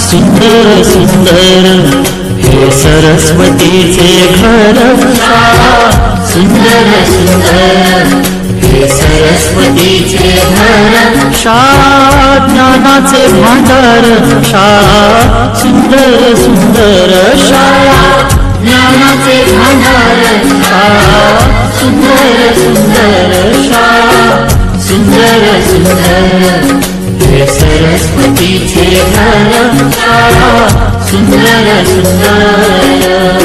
सुंदर सुंदर हे सरस्वतीचे घर शाळा सुंदर सुंदर हे सरस्वतीचे घर शाळा ज्ञानाचे भांडार शाळा सुंदर सुंदर शाळा ज्ञानाचे भांडार शाळा सुंदर सुंदर शाळा सुंदर सुंदर हे सरस्वतीचे घर शाळा सुंदर सुंदर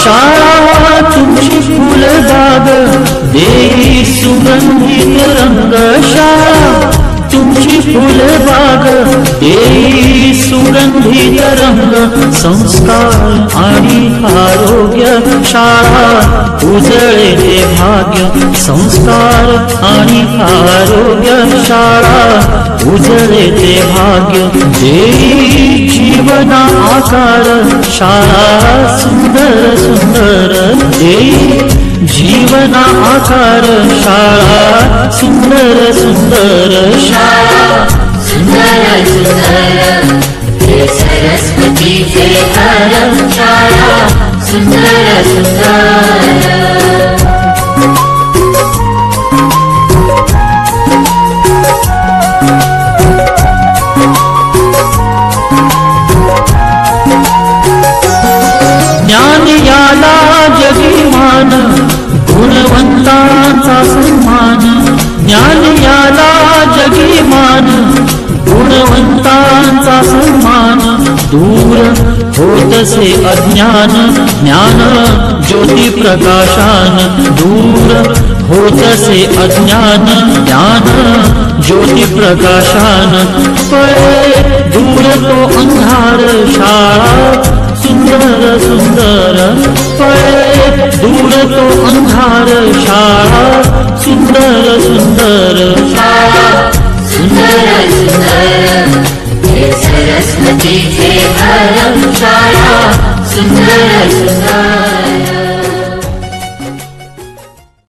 शाळा तुमची फुलबाग देई सुगंधित रंग शाळा तुमची फुलबाग देई सुगंधित रंग संस्कार आणि आरोग्य शाळा उजळे ते भाग्य संस्कार आणि आरोग्य शाळा उजळे ते भाग्य देई जीवना आकार शाळा सुंदर सुंदर देई जीवना आकार शाळा सुंदर सुंदर शाळा सुंदर सुंदर हे सरस्वतीचे घर शाळा सुंदर सुंदर ज्ञान याला जगीमान गुणवंतांचा सन्मान ज्ञान याला जगीमान गुणवंतांचा सन्मान दूर होतसे अज्ञान ज्ञान ज्योती प्रकाशान दूर होतसे अज्ञान ज्ञान ज्योती प्रकाशान पळे दूर तो अंधार शाळा सुंदर सुंदर पळे दूर तो अंधार शाळा सुंदर सुंदर शाळा सुंदर सुंदर हे सरस्वतीचे घर शाळा सुंदर सुंदर